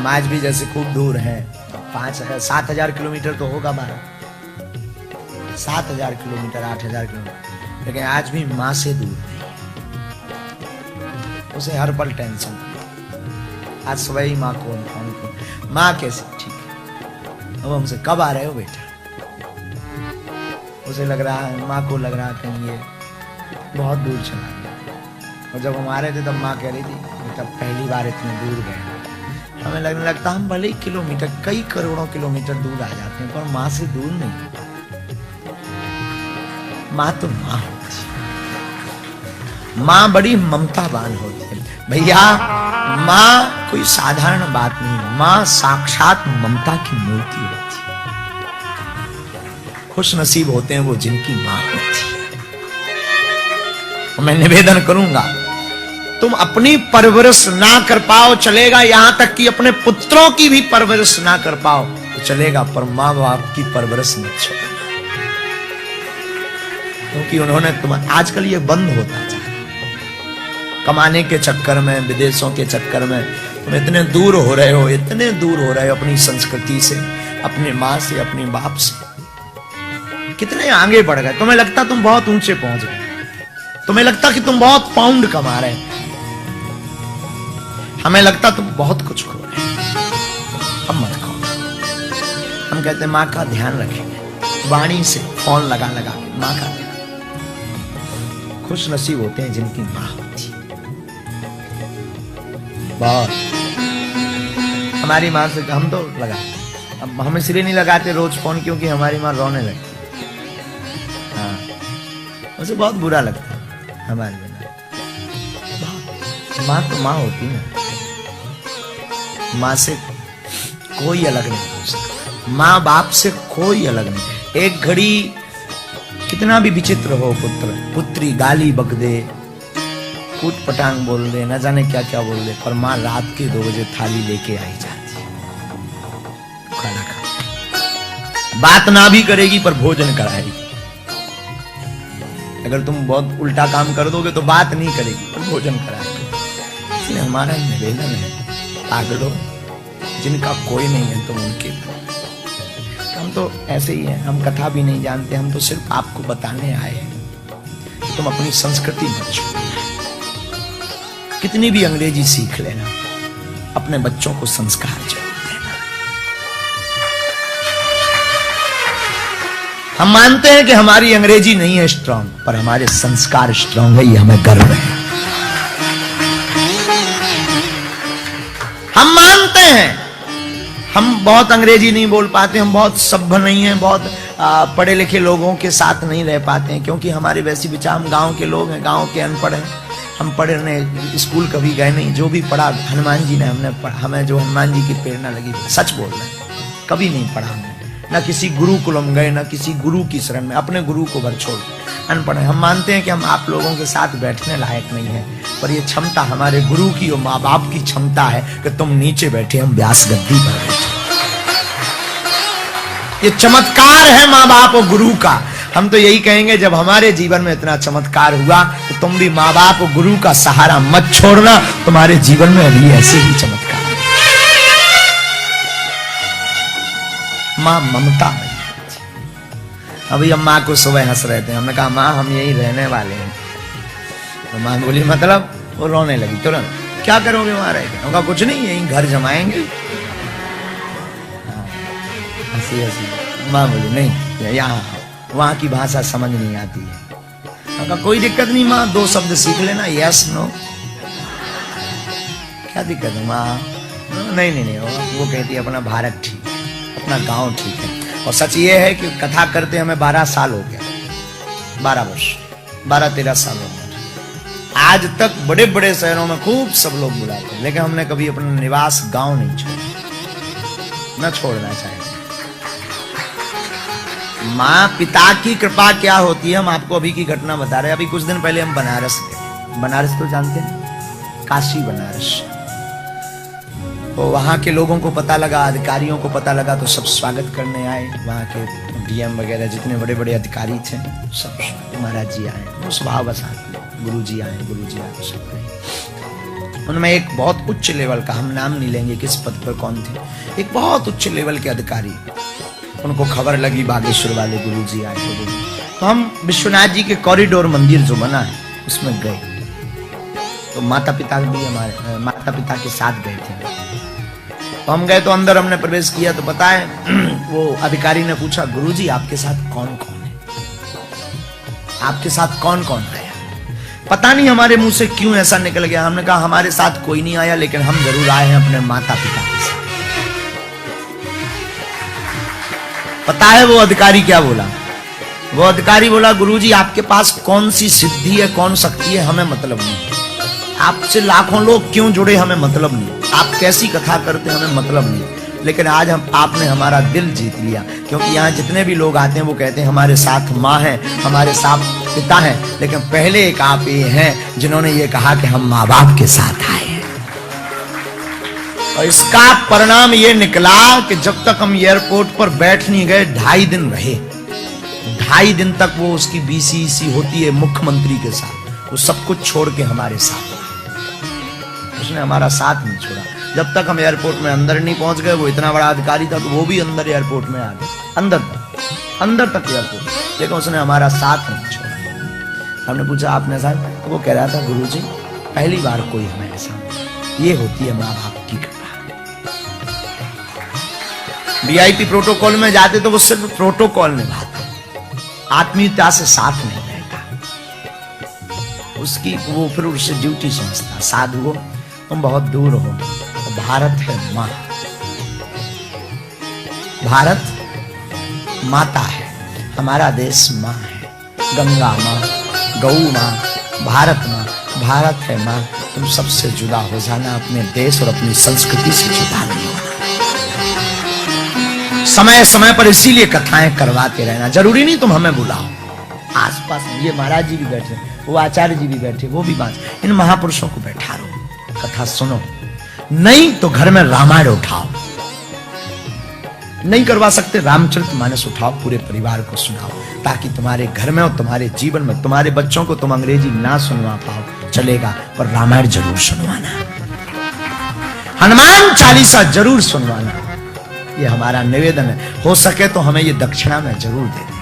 हम आज भी जैसे खूब दूर हैं, 7,000 किलोमीटर तो होगा 7,000 किलोमीटर, 8,000 किलोमीटर, लेकिन आज भी माँ से दूर नहीं। उसे हर पल टेंशन, आज सुबह ही माँ को माँ कैसे ठीक है, अब हमसे कब आ रहे हो बेटा। उसे लग रहा है, माँ को लग रहा कहीं ये बहुत दूर चला गया। और जब हम आ रहे थे तब माँ कह रही थी तब पहली बार इतने दूर गए। हमें लगने लगता हम भले ही किलोमीटर, कई करोड़ों किलोमीटर दूर आ जाते हैं, पर माँ से दूर नहीं। माँ तो माँ होती है, माँ बड़ी ममतावान होती है भैया। माँ कोई साधारण बात नहीं, माँ साक्षात ममता की मूर्ति होती है। खुश नसीब होते हैं वो जिनकी माँ होती है। मैं निवेदन करूंगा, तुम अपनी परवरिश ना कर पाओ चलेगा, यहां तक कि अपने पुत्रों की भी परवरिश ना कर पाओ तो चलेगा, पर मां बाप की परवरिश मत छोड़ना, क्योंकि उन्होंने तुम्हें, आजकल ये बंद होता जा रहा है, कमाने के चक्कर में, विदेशों के चक्कर में तुम इतने दूर हो रहे हो, इतने दूर हो रहे हो अपनी संस्कृति से, अपनी माँ से, अपने बाप से। कितने आगे बढ़ गए, तुम्हें लगता तुम बहुत ऊंचे पहुंच गए, तुम्हें लगता कि तुम बहुत पाउंड कमा रहे, हमें लगता तुम बहुत कुछ खो रहे। हम मत खो, हम कहते माँ का ध्यान रखेंगे, वाणी से फोन लगा लगा माँ का ध्यान। खुश नसीब होते हैं जिनकी माँ होती है। बहुत हमारी माँ से हम तो लगा, अब हम इसलिए नहीं लगाते रोज फोन क्योंकि हमारी माँ रोने लगती। हाँ, उसे बहुत बुरा लगता है हमारे बिना। माँ तो माँ होती ना, माँ से कोई अलग नहीं हो सकता, माँ बाप से कोई अलग नहीं। एक घड़ी कितना भी विचित्र हो पुत्र पुत्री गाली बक दे, कूट पटांग बोल दे, न जाने क्या क्या बोल दे, पर माँ रात के 2 बजे थाली लेके आई जाती है, खाना खा, बात ना भी करेगी पर भोजन कराएगी। अगर तुम बहुत उल्टा काम कर दोगे तो बात नहीं करेगी पर भोजन कराएगी। इसलिए हमारा निवेदन है, पागलों जिनका कोई नहीं है तुम उनके, हम तो ऐसे ही हैं, हम कथा भी नहीं जानते, हम तो सिर्फ आपको बताने आए हैं कि तुम अपनी संस्कृति मत छोड़ना। कितनी भी अंग्रेजी सीख लेना, अपने बच्चों को संस्कार जरूर देना। हम मानते हैं कि हमारी अंग्रेजी नहीं है स्ट्रांग, पर हमारे संस्कार स्ट्रांग है, ये हमें गर्व है। हम मानते हैं हम बहुत अंग्रेजी नहीं बोल पाते, हम बहुत सभ्य नहीं हैं, बहुत पढ़े लिखे लोगों के साथ नहीं रह पाते हैं, क्योंकि हमारे वैसी विचार, हम गांव के लोग हैं, गांव के अनपढ़ हैं, हम पढ़ने स्कूल कभी गए नहीं। जो भी पढ़ा हनुमान जी ने, हमें जो हनुमान जी की प्रेरणा लगी, सच बोल रहे हैं, कभी नहीं पढ़ा हमने, ना किसी गुरुकुलम गए, ना किसी गुरु की शरण में, अपने गुरु को भर छोड़ अनपढ़ है। हम मानते हैं कि हम आप लोगों के साथ बैठने लायक नहीं है, पर यह क्षमता हमारे गुरु की और माँ बाप की क्षमता है कि तुम नीचे बैठे, हम व्यास गद्दी पर बैठे। ये चमत्कार है माँ बाप और गुरु का। हम तो यही कहेंगे, जब हमारे जीवन में इतना चमत्कार हुआ तो तुम भी माँ बाप और गुरु का सहारा मत छोड़ना, तुम्हारे जीवन में अभी ऐसे ही चमत्कार। माँ ममता में, अभी हम माँ को सुबह हंस रहे थे, हमने कहा माँ हम यही रहने वाले हैं, तो माँ बोली मतलब, वो रोने लगी तुरंत, क्या करोगे वहां रह के? उनका कुछ नहीं, यही घर जमाएंगे। हंसी हंसी माँ बोली नहीं, यहाँ वहां की भाषा समझ नहीं आती है। उनका कोई दिक्कत नहीं माँ, 2 शब्द सीख लेना, यस नो, क्या दिक्कत है माँ? नहीं नहीं नहीं, वो कहती है अपना भारत ठीक, अपना गांव ठीक है। और सच ये है कि कथा करते हमें 12 साल हो गया, 12 वर्ष, 12-13 साल हो गया। आज तक बड़े बड़े शहरों में खूब सब लोग बुलाते हैं, लेकिन हमने कभी अपना निवास गांव नहीं छोड़ा, न छोड़ना चाहिए। माँ पिता की कृपा क्या होती है, हम आपको अभी की घटना बता रहे हैं। अभी कुछ दिन पहले हम बनारस गए, बनारस तो जानते हैं, काशी बनारस। तो वहाँ के लोगों को पता लगा, अधिकारियों को पता लगा, तो सब स्वागत करने आए। वहाँ के डीएम वगैरह जितने बड़े बड़े अधिकारी थे सब, महाराज जी आए, वो स्वभाव बसा, गुरु जी आए, गुरु जी आए, सब आए। उनमें एक बहुत उच्च लेवल का, हम नाम नहीं लेंगे किस पद पर कौन थे, एक बहुत उच्च लेवल के अधिकारी, उनको खबर लगी बागेश्वर वाले गुरुजी आए थे। तो हम विश्वनाथ जी के कॉरिडोर मंदिर जो बना है उसमें गए। तो माता पिता भी हमारे माता पिता के साथ गए थे। तो हम गए तो अंदर हमने प्रवेश किया तो पता है वो अधिकारी ने पूछा, गुरुजी आपके साथ कौन कौन है, आपके साथ कौन कौन आया? पता नहीं हमारे मुंह से क्यों ऐसा निकल गया। हमने कहा हमारे साथ कोई नहीं आया, लेकिन हम जरूर आए हैं अपने माता पिता के साथ। पता है वो अधिकारी क्या बोला? वो अधिकारी बोला, गुरुजी आपके पास कौन सी सिद्धि है, कौन शक्ति है, हमें मतलब नहीं। आपसे लाखों लोग क्यों जुड़े, हमें मतलब नहीं। आप कैसी कथा करते, हमें मतलब नहीं। लेकिन आज आपने हमारा दिल जीत लिया, क्योंकि यहाँ जितने भी लोग आते हैं वो कहते हैं हमारे साथ माँ है, हमारे साथ पिता है, लेकिन पहले एक आप ये हैं जिन्होंने ये कहा कि हम माँ बाप के साथ आए हैं। और इसका परिणाम ये निकला कि जब तक हम एयरपोर्ट पर बैठ नहीं गए 2.5 दिन रहे। 2.5 दिन तक वो उसकी बीसीसी होती है मुख्यमंत्री के साथ, वो सब कुछ छोड़ के हमारे साथ, उसने हमारा साथ नहीं छोड़ा। जब तक हम एयरपोर्ट में अंदर नहीं पहुंच गए, वो इतना बड़ा अधिकारी था तो वो भी अंदर एयरपोर्ट में आ गया, अंदर तक एयरपोर्ट, लेकिन उसने हमारा साथ नहीं छोड़ा। हमने पूछा आपने साथ? तो वो कह रहा था, गुरुजी पहली बार कोई हमें ऐसा, ये होती है माँ बाप की कृपा। वीआईपी प्रोटोकॉल में जाते तो वो सिर्फ प्रोटोकॉल निभाते, आत्मीयता से साथ नहीं रहता, उसकी वो फिर उससे ड्यूटी समझता। साधु हो तुम बहुत दूर हो, भारत है माँ, भारत माता है, हमारा देश माँ है, गंगा माँ, गौ माँ, भारत माँ, भारत है माँ। तुम सबसे जुदा हो जाना, अपने देश और अपनी संस्कृति से जुदा नहीं होना। समय समय पर इसीलिए कथाएं करवाते रहना, जरूरी नहीं तुम हमें बुलाओ। आसपास ये महाराज जी भी बैठे, वो आचार्य जी भी बैठे, वो भी बात, इन महापुरुषों को बैठा रहो, कथा सुनो। नहीं तो घर में रामायण उठाओ, नहीं करवा सकते रामचरितमानस उठाओ, पूरे परिवार को सुनाओ, ताकि तुम्हारे घर में और तुम्हारे जीवन में तुम्हारे बच्चों को तुम अंग्रेजी ना सुनवा पाओ चलेगा, पर रामायण जरूर सुनवाना, हनुमान चालीसा जरूर सुनवाना। ये हमारा निवेदन है। हो सके तो हमें ये दक्षिणा में जरूर दे देना।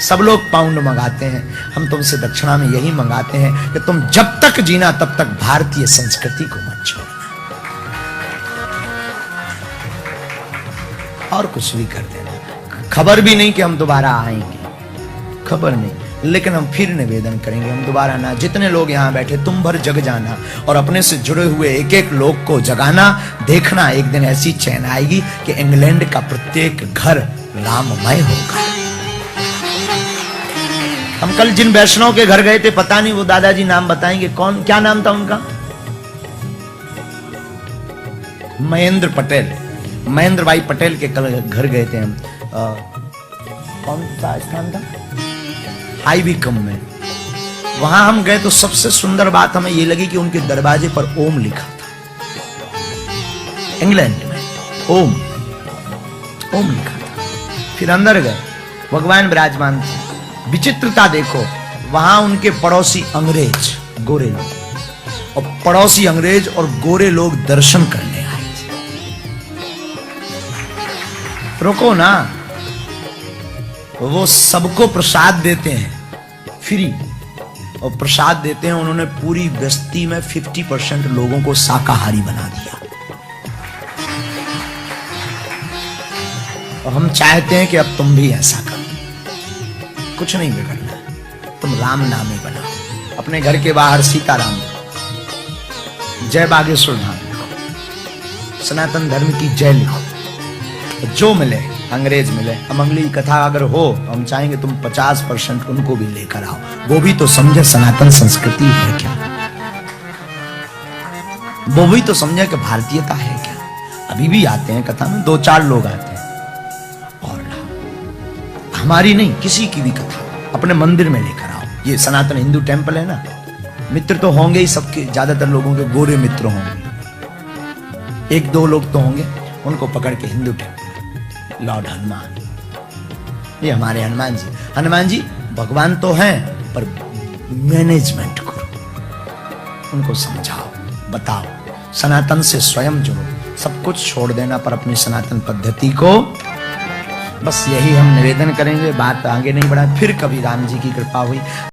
सब लोग पाउंड मंगाते हैं, हम तुमसे दक्षिणा में यही मंगाते हैं कि तुम जब तक जीना तब तक भारतीय संस्कृति को मत छोड़ना, और कुछ भी कर देना। खबर भी नहीं कि हम दोबारा आएंगे, खबर नहीं, लेकिन हम फिर निवेदन करेंगे हम दोबारा ना। जितने लोग यहाँ बैठे तुम भर जग जाना और अपने से जुड़े हुए एक एक लोग को जगाना। देखना एक दिन ऐसी चैन आएगी कि इंग्लैंड का प्रत्येक घर राममय होगा। हम कल जिन वैष्णव के घर गए थे, पता नहीं वो दादाजी नाम बताएंगे, कौन, क्या नाम था उनका? महेंद्र पटेल, महेंद्र भाई पटेल के कल घर गए थे हम। कौन सा स्थान था? हाईवी कम में। वहां हम गए तो सबसे सुंदर बात हमें ये लगी कि उनके दरवाजे पर ओम लिखा था। इंग्लैंड में ओम, ओम लिखा था। फिर अंदर गए, भगवान विराजमान थे। विचित्रता देखो, वहां उनके पड़ोसी अंग्रेज, गोरे लोग, और पड़ोसी अंग्रेज और गोरे लोग दर्शन करने आए थे। रुको ना, वो सबको प्रसाद देते हैं फ्री, और प्रसाद देते हैं। उन्होंने पूरी बस्ती में 50% लोगों को शाकाहारी बना दिया। और हम चाहते हैं कि अब तुम भी ऐसा करो। कुछ नहीं बिगड़ना, तुम राम नामी बनाओ। अपने घर के बाहर सीताराम लिखो, जय बागेश्वर धाम लिखो, सनातन धर्म की जय लिखो। जो मिले, अंग्रेज मिले, अमंगली कथा अगर हो, हम चाहेंगे तुम 50% उनको भी लेकर आओ। वो भी तो समझे सनातन संस्कृति है क्या, वो भी तो समझे कि भारतीयता है क्या। अभी भी आते हैं कथा में, 2-4 लोग आते हैं, और हमारी नहीं, किसी की भी कथा अपने मंदिर में लेकर आओ। ये सनातन हिंदू टेंपल है ना, मित्र तो होंगे ही सबके, ज्यादातर लोगों के गोरे मित्र होंगे, 1-2 लोग तो होंगे, उनको पकड़ के हिंदू टेंपल, लॉर्ड हनुमान, ये हमारे हनुमान जी। हनुमान जी भगवान तो हैं, पर मैनेजमेंट करो, उनको समझाओ, बताओ, सनातन से स्वयं जुड़ो, सब कुछ छोड़ देना पर अपनी सनातन पद्धति को, बस यही हम निवेदन करेंगे। बात आगे नहीं बढ़ा, फिर कभी राम जी की कृपा हुई